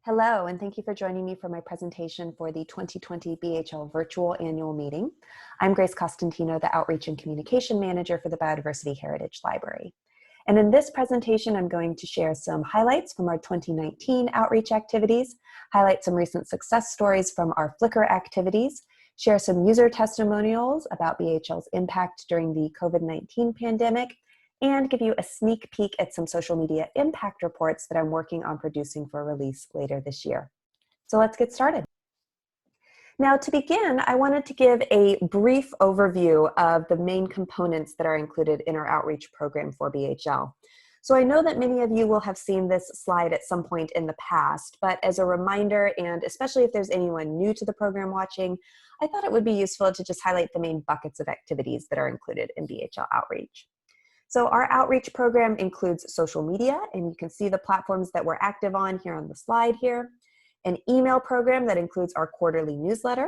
Hello, and thank you for joining me for my presentation for the 2020 BHL Virtual Annual Meeting. I'm Grace Costantino, the Outreach and Communication Manager for the Biodiversity Heritage Library. And in this presentation, I'm going to share some highlights from our 2019 outreach activities, highlight some recent success stories from our Flickr activities, share some user testimonials about BHL's impact during the COVID-19 pandemic, and give you a sneak peek at some social media impact reports that I'm working on producing for release later this year. So let's get started. Now, to begin, I wanted to give a brief overview of the main components that are included in our outreach program for BHL. So I know that many of you will have seen this slide at some point in the past, but as a reminder, and especially if there's anyone new to the program watching, I thought it would be useful to just highlight the main buckets of activities that are included in BHL Outreach. So our outreach program includes social media, and you can see the platforms that we're active on here on the slide here, an email program that includes our quarterly newsletter,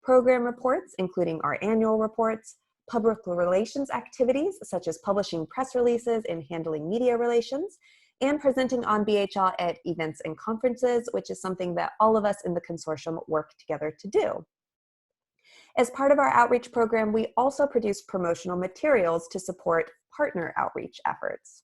program reports, including our annual reports, public relations activities, such as publishing press releases and handling media relations, and presenting on BHL at events and conferences, which is something that all of us in the consortium work together to do. As part of our outreach program, we also produce promotional materials to support partner outreach efforts.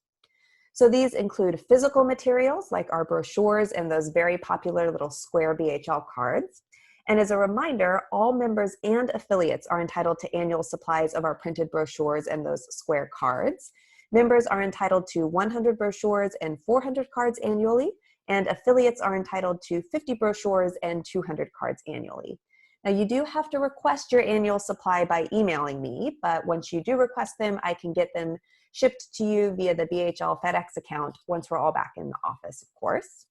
So these include physical materials like our brochures and those very popular little square BHL cards. And as a reminder, all members and affiliates are entitled to annual supplies of our printed brochures and those square cards. Members are entitled to 100 brochures and 400 cards annually, and affiliates are entitled to 50 brochures and 200 cards annually. Now, you do have to request your annual supply by emailing me, but once you do request them, I can get them shipped to you via the BHL FedEx account once we're all back in the office, of course.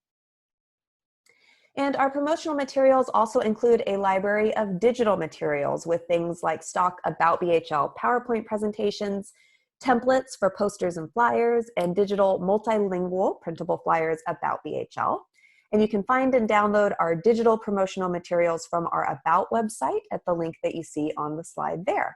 And our promotional materials also include a library of digital materials with things like stock about BHL PowerPoint presentations, templates for posters and flyers, and digital multilingual printable flyers about BHL. And you can find and download our digital promotional materials from our About website at the link that you see on the slide there.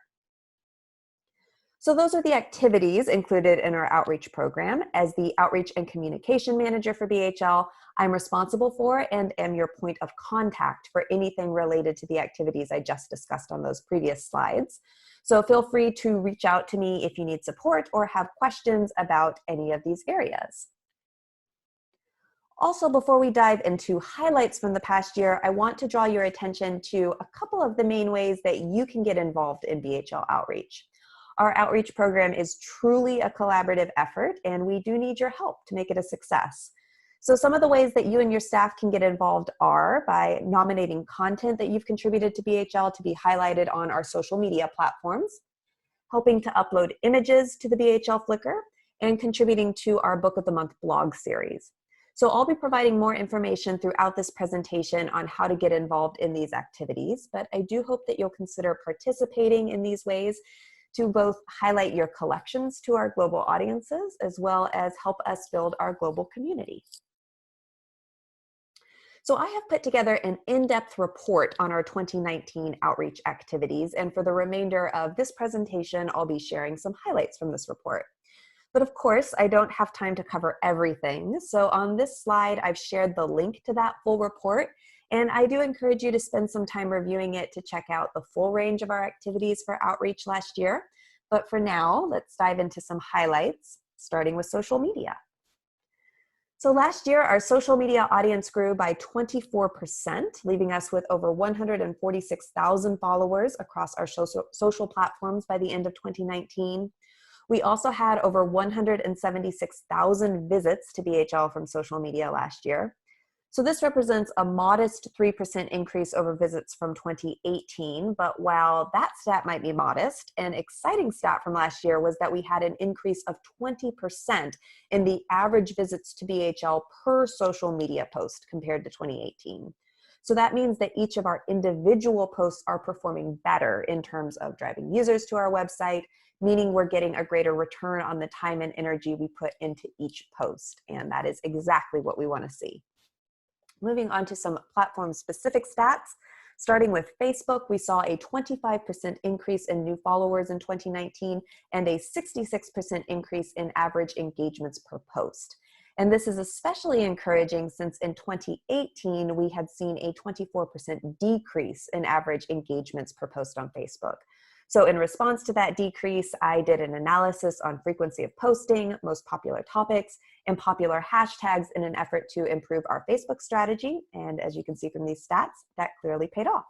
So those are the activities included in our outreach program. As the Outreach and Communication Manager for BHL, I'm responsible for and am your point of contact for anything related to the activities I just discussed on those previous slides. So feel free to reach out to me if you need support or have questions about any of these areas. Also, before we dive into highlights from the past year, I want to draw your attention to a couple of the main ways that you can get involved in BHL Outreach. Our outreach program is truly a collaborative effort, and we do need your help to make it a success. So some of the ways that you and your staff can get involved are by nominating content that you've contributed to BHL to be highlighted on our social media platforms, helping to upload images to the BHL Flickr, and contributing to our Book of the Month blog series. So I'll be providing more information throughout this presentation on how to get involved in these activities, but I do hope that you'll consider participating in these ways to both highlight your collections to our global audiences, as well as help us build our global community. So I have put together an in-depth report on our 2019 outreach activities, and for the remainder of this presentation, I'll be sharing some highlights from this report. But of course, I don't have time to cover everything. So on this slide, I've shared the link to that full report, and I do encourage you to spend some time reviewing it to check out the full range of our activities for outreach last year. But for now, let's dive into some highlights, starting with social media. So last year, our social media audience grew by 24%, leaving us with over 146,000 followers across our social platforms by the end of 2019. We also had over 176,000 visits to BHL from social media last year. So this represents a modest 3% increase over visits from 2018, but while that stat might be modest, an exciting stat from last year was that we had an increase of 20% in the average visits to BHL per social media post compared to 2018. So that means that each of our individual posts are performing better in terms of driving users to our website, meaning we're getting a greater return on the time and energy we put into each post. And that is exactly what we want to see. Moving on to some platform-specific stats, starting with Facebook, we saw a 25% increase in new followers in 2019 and a 66% increase in average engagements per post. And this is especially encouraging since in 2018, we had seen a 24% decrease in average engagements per post on Facebook. So in response to that decrease, I did an analysis on frequency of posting, most popular topics, and popular hashtags in an effort to improve our Facebook strategy. And as you can see from these stats, that clearly paid off.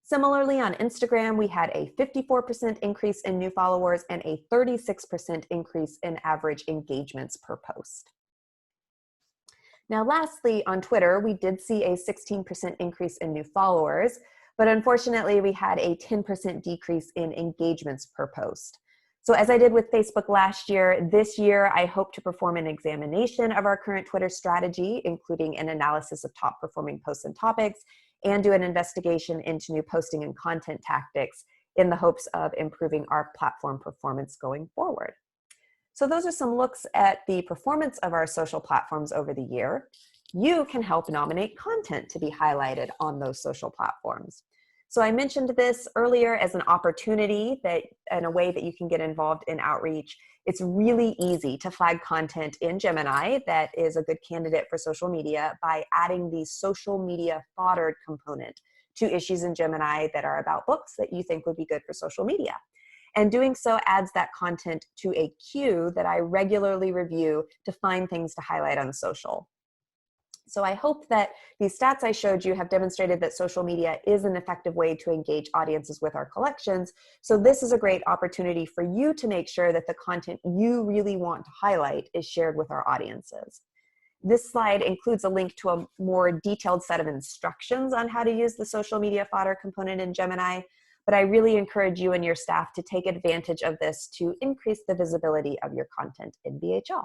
Similarly, on Instagram, we had a 54% increase in new followers and a 36% increase in average engagements per post. Now, lastly, on Twitter, we did see a 16% increase in new followers, but unfortunately, we had a 10% decrease in engagements per post. So as I did with Facebook last year, this year, I hope to perform an examination of our current Twitter strategy, including an analysis of top performing posts and topics, and do an investigation into new posting and content tactics in the hopes of improving our platform performance going forward. So those are some looks at the performance of our social platforms over the year. You can help nominate content to be highlighted on those social platforms. So I mentioned this earlier as an opportunity that in a way that you can get involved in outreach. It's really easy to flag content in Gemini that is a good candidate for social media by adding the social media fodder component to issues in Gemini that are about books that you think would be good for social media. And doing so adds that content to a queue that I regularly review to find things to highlight on social. So I hope that these stats I showed you have demonstrated that social media is an effective way to engage audiences with our collections. So this is a great opportunity for you to make sure that the content you really want to highlight is shared with our audiences. This slide includes a link to a more detailed set of instructions on how to use the social media fodder component in Gemini, but I really encourage you and your staff to take advantage of this to increase the visibility of your content in BHL.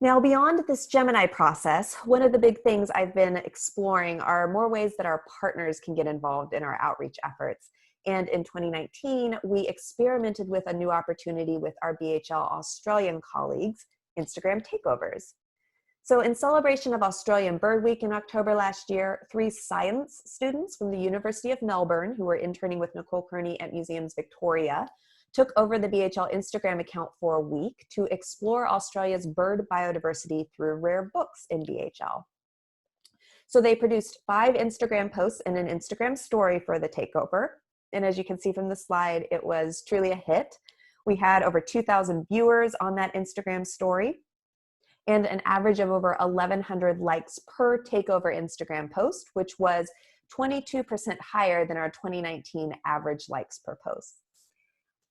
Now, beyond this Gemini process, one of the big things I've been exploring are more ways that our partners can get involved in our outreach efforts. And in 2019, we experimented with a new opportunity with our BHL Australian colleagues, Instagram Takeovers. So in celebration of Australian Bird Week in October last year, 3 science students from the University of Melbourne who were interning with Nicole Kearney at Museums Victoria took over the BHL Instagram account for a week to explore Australia's bird biodiversity through rare books in BHL. So they produced 5 Instagram posts and an Instagram story for the takeover. And as you can see from the slide, it was truly a hit. We had over 2,000 viewers on that Instagram story and an average of over 1,100 likes per takeover Instagram post, which was 22% higher than our 2019 average likes per post.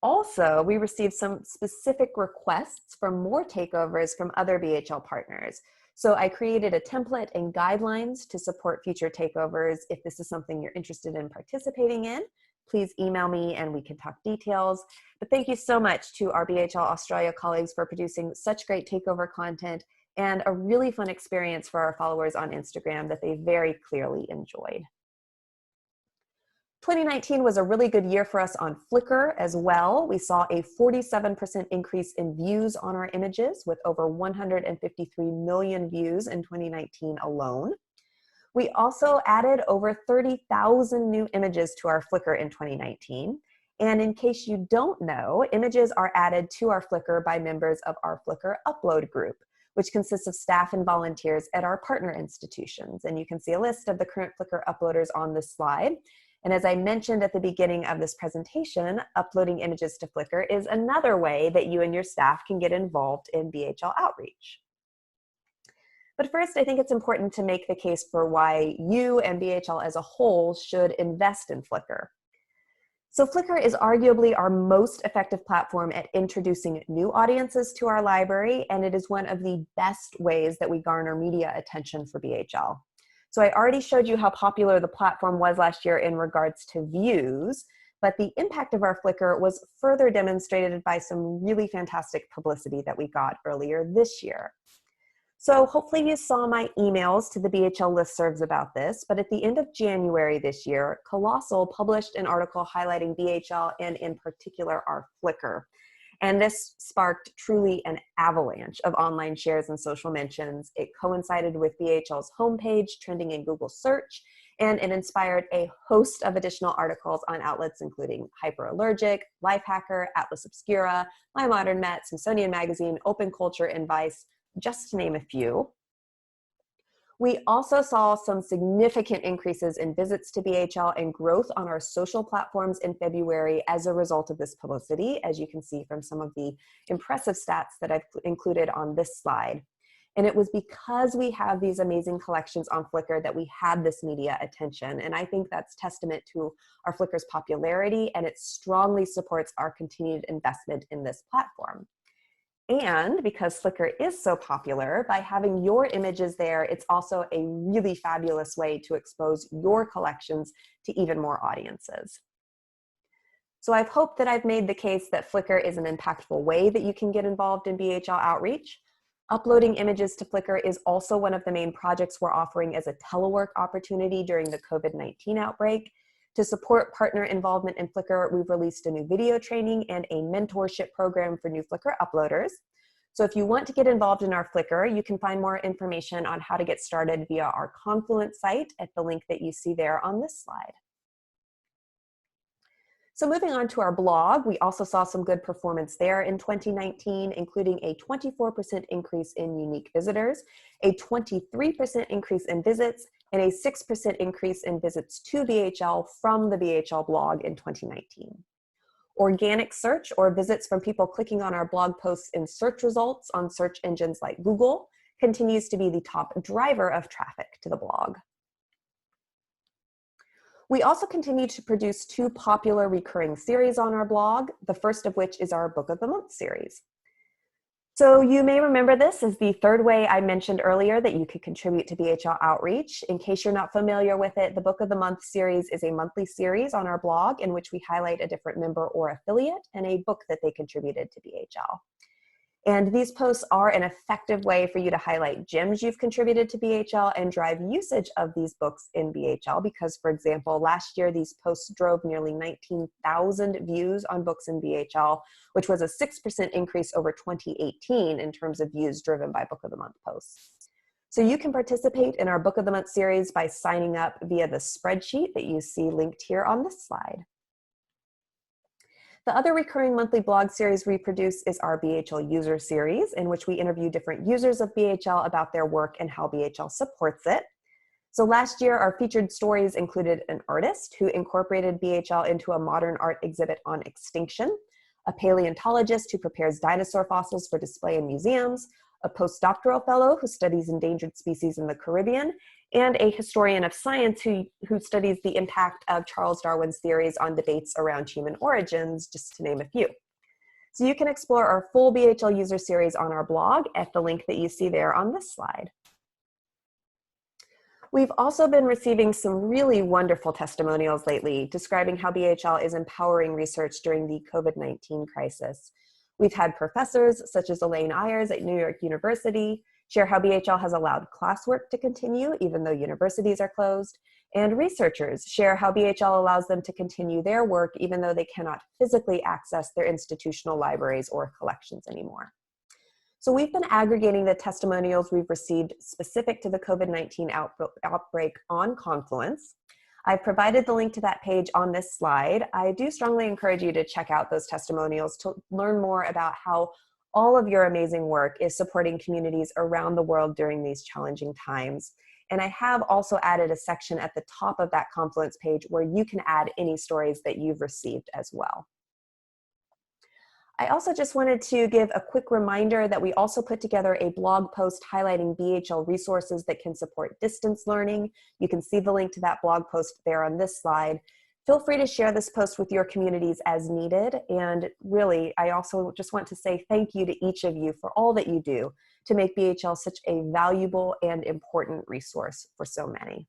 Also, we received some specific requests for more takeovers from other BHL partners. So I created a template and guidelines to support future takeovers. If this is something you're interested in participating in, please email me and we can talk details. But thank you so much to our BHL Australia colleagues for producing such great takeover content and a really fun experience for our followers on Instagram that they very clearly enjoyed. 2019 was a really good year for us on Flickr as well. We saw a 47% increase in views on our images with over 153 million views in 2019 alone. We also added over 30,000 new images to our Flickr in 2019. And in case you don't know, images are added to our Flickr by members of our Flickr upload group, which consists of staff and volunteers at our partner institutions. And you can see a list of the current Flickr uploaders on this slide. And as I mentioned at the beginning of this presentation, uploading images to Flickr is another way that you and your staff can get involved in BHL outreach. But first, I think it's important to make the case for why you and BHL as a whole should invest in Flickr. So Flickr is arguably our most effective platform at introducing new audiences to our library, and it is one of the best ways that we garner media attention for BHL. So I already showed you how popular the platform was last year in regards to views, but the impact of our Flickr was further demonstrated by some really fantastic publicity that we got earlier this year. So hopefully you saw my emails to the BHL listservs about this, but at the end of January this year, Colossal published an article highlighting BHL and in particular our Flickr. And this sparked truly an avalanche of online shares and social mentions. It coincided with BHL's homepage trending in Google search, and it inspired a host of additional articles on outlets including Hyperallergic, Lifehacker, Atlas Obscura, My Modern Met, Smithsonian Magazine, Open Culture, and Vice, just to name a few. We also saw some significant increases in visits to BHL and growth on our social platforms in February as a result of this publicity, as you can see from some of the impressive stats that I've included on this slide. And it was because we have these amazing collections on Flickr that we had this media attention. And I think that's testament to our Flickr's popularity, and it strongly supports our continued investment in this platform. And because Flickr is so popular, by having your images there, it's also a really fabulous way to expose your collections to even more audiences. So I've hoped that I've made the case that Flickr is an impactful way that you can get involved in BHL outreach. Uploading images to Flickr is also one of the main projects we're offering as a telework opportunity during the COVID-19 outbreak. To support partner involvement in Flickr, we've released a new video training and a mentorship program for new Flickr uploaders. So if you want to get involved in our Flickr, you can find more information on how to get started via our Confluence site at the link that you see there on this slide. So moving on to our blog, we also saw some good performance there in 2019, including a 24% increase in unique visitors, a 23% increase in visits, and a 6% increase in visits to BHL from the BHL blog in 2019. Organic search, or visits from people clicking on our blog posts in search results on search engines like Google, continues to be the top driver of traffic to the blog. We also continue to produce two popular recurring series on our blog, the first of which is our Book of the Month series. So you may remember this as the third way I mentioned earlier that you could contribute to BHL Outreach. In case you're not familiar with it, the Book of the Month series is a monthly series on our blog in which we highlight a different member or affiliate and a book that they contributed to BHL. And these posts are an effective way for you to highlight gems you've contributed to BHL and drive usage of these books in BHL because, for example, last year these posts drove nearly 19,000 views on books in BHL, which was a 6% increase over 2018 in terms of views driven by Book of the Month posts. So you can participate in our Book of the Month series by signing up via the spreadsheet that you see linked here on this slide. The other recurring monthly blog series we produce is our BHL User series, in which we interview different users of BHL about their work and how BHL supports it. So last year, our featured stories included an artist who incorporated BHL into a modern art exhibit on extinction, a paleontologist who prepares dinosaur fossils for display in museums, a postdoctoral fellow who studies endangered species in the Caribbean, and a historian of science who studies the impact of Charles Darwin's theories on debates around human origins, just to name a few. So you can explore our full BHL User series on our blog at the link that you see there on this slide. We've also been receiving some really wonderful testimonials lately describing how BHL is empowering research during the COVID-19 crisis. We've had professors such as Elaine Ayers at New York University share how BHL has allowed classwork to continue even though universities are closed, and researchers share how BHL allows them to continue their work even though they cannot physically access their institutional libraries or collections anymore. So we've been aggregating the testimonials we've received specific to the COVID-19 outbreak on Confluence. I've provided the link to that page on this slide. I do strongly encourage you to check out those testimonials to learn more about how all of your amazing work is supporting communities around the world during these challenging times. And I have also added a section at the top of that Confluence page where you can add any stories that you've received as well. I also just wanted to give a quick reminder that we also put together a blog post highlighting BHL resources that can support distance learning. You can see the link to that blog post there on this slide. Feel free to share this post with your communities as needed. And really, I also just want to say thank you to each of you for all that you do to make BHL such a valuable and important resource for so many.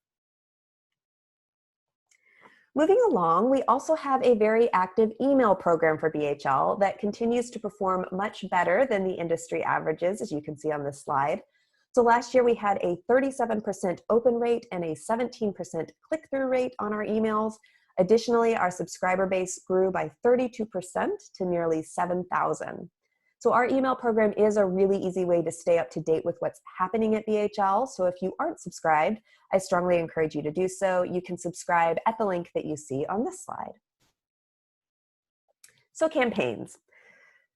Moving along, we also have a very active email program for BHL that continues to perform much better than the industry averages, as you can see on this slide. So last year we had a 37% open rate and a 17% click-through rate on our emails. Additionally, our subscriber base grew by 32% to nearly 7,000. So our email program is a really easy way to stay up to date with what's happening at BHL. So if you aren't subscribed, I strongly encourage you to do so. You can subscribe at the link that you see on this slide. So campaigns.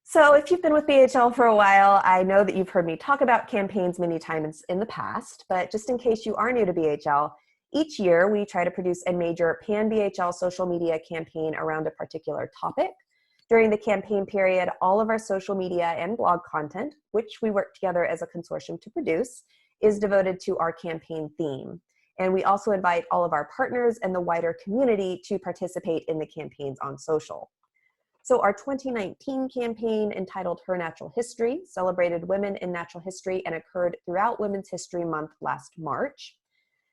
So if you've been with BHL for a while, I know that you've heard me talk about campaigns many times in the past, but just in case you are new to BHL, each year we try to produce a major pan-BHL social media campaign around a particular topic. During the campaign period, all of our social media and blog content, which we work together as a consortium to produce, is devoted to our campaign theme. And we also invite all of our partners and the wider community to participate in the campaigns on social. So our 2019 campaign, entitled HerNatural History, celebrated women in natural history and occurred throughout Women's History Month last March.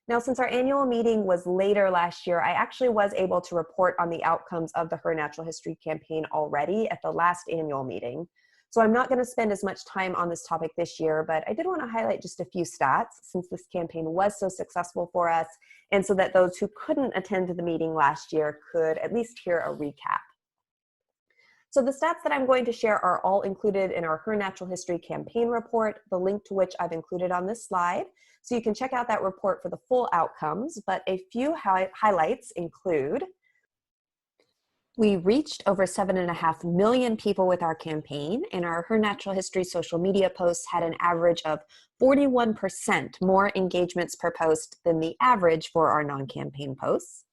Now, since our annual meeting was later last year, I actually was able to report on the outcomes of the HerNatural History campaign already at the last annual meeting. So I'm not going to spend as much time on this topic this year, but I did want to highlight just a few stats since this campaign was so successful for us, and so that those who couldn't attend the meeting last year could at least hear a recap. So the stats that I'm going to share are all included in our HerNatural History campaign report, the link to which I've included on this slide. So you can check out that report for the full outcomes, but a few highlights include: we reached over 7.5 million people with our campaign, and our HerNatural History social media posts had an average of 41% more engagements per post than the average for our non-campaign posts.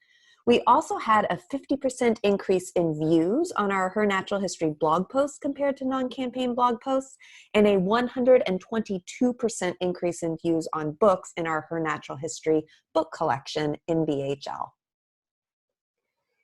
We also had a 50% increase in views on our HerNatural History blog posts compared to non-campaign blog posts, and a 122% increase in views on books in our HerNatural History book collection in BHL.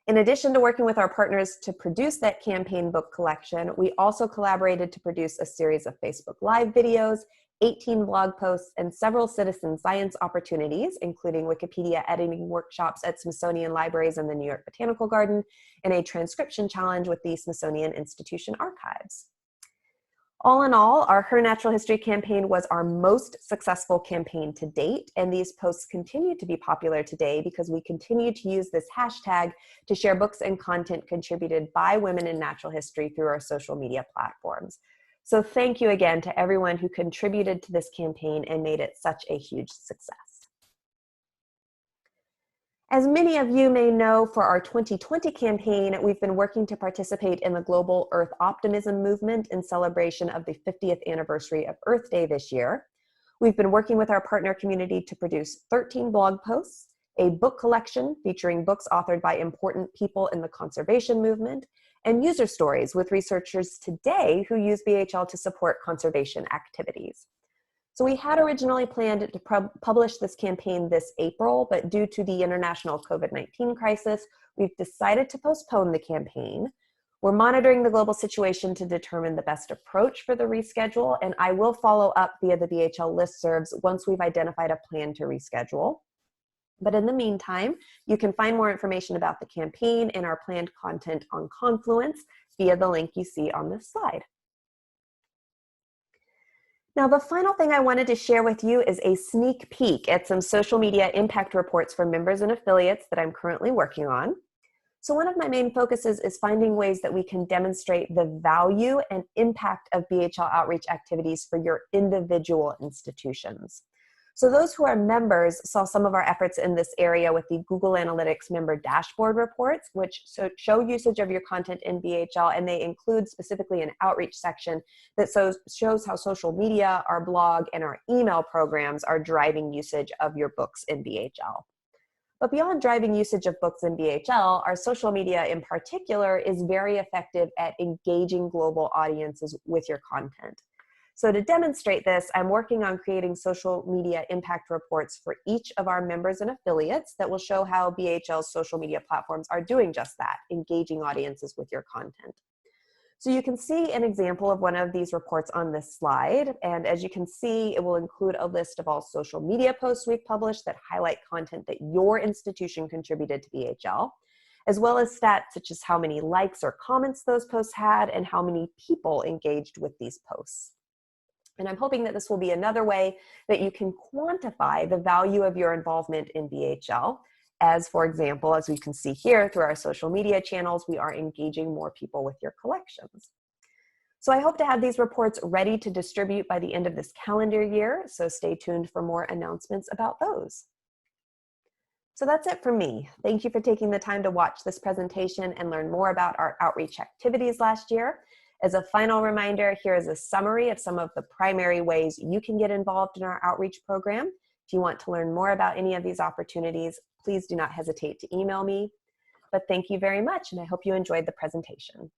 In addition to working with our partners to produce that campaign book collection, we also collaborated to produce a series of Facebook Live videos, 18 blog posts, and several citizen science opportunities, including Wikipedia editing workshops at Smithsonian Libraries and the New York Botanical Garden, and a transcription challenge with the Smithsonian Institution Archives. All in all, our HerNatural History campaign was our most successful campaign to date, and these posts continue to be popular today because we continue to use this hashtag to share books and content contributed by women in natural history through our social media platforms. So thank you again to everyone who contributed to this campaign and made it such a huge success. As many of you may know, for our 2020 campaign, we've been working to participate in the Global Earth Optimism movement in celebration of the 50th anniversary of Earth Day this year. We've been working with our partner community to produce 13 blog posts, a book collection featuring books authored by important people in the conservation movement, and user stories with researchers today who use BHL to support conservation activities. So we had originally planned to publish this campaign this April, but due to the international COVID-19 crisis, we've decided to postpone the campaign. We're monitoring the global situation to determine the best approach for the reschedule, and I will follow up via the BHL listservs once we've identified a plan to reschedule. But in the meantime, you can find more information about the campaign and our planned content on Confluence via the link you see on this slide. Now, the final thing I wanted to share with you is a sneak peek at some social media impact reports for members and affiliates that I'm currently working on. So one of my main focuses is finding ways that we can demonstrate the value and impact of BHL outreach activities for your individual institutions. So those who are members saw some of our efforts in this area with the Google Analytics member dashboard reports, which show usage of your content in BHL, and they include specifically an outreach section that shows how social media, our blog, and our email programs are driving usage of your books in BHL. But beyond driving usage of books in BHL, our social media in particular is very effective at engaging global audiences with your content. So to demonstrate this, I'm working on creating social media impact reports for each of our members and affiliates that will show how BHL's social media platforms are doing just that, engaging audiences with your content. So you can see an example of one of these reports on this slide. And as you can see, it will include a list of all social media posts we've published that highlight content that your institution contributed to BHL, as well as stats such as how many likes or comments those posts had and how many people engaged with these posts. And I'm hoping that this will be another way that you can quantify the value of your involvement in BHL. As for example, as we can see here through our social media channels, we are engaging more people with your collections. So I hope to have these reports ready to distribute by the end of this calendar year, so stay tuned for more announcements about those. So that's it for me. Thank you for taking the time to watch this presentation and learn more about our outreach activities last year. As a final reminder, here is a summary of some of the primary ways you can get involved in our outreach program. If you want to learn more about any of these opportunities, please do not hesitate to email me. But thank you very much, and I hope you enjoyed the presentation.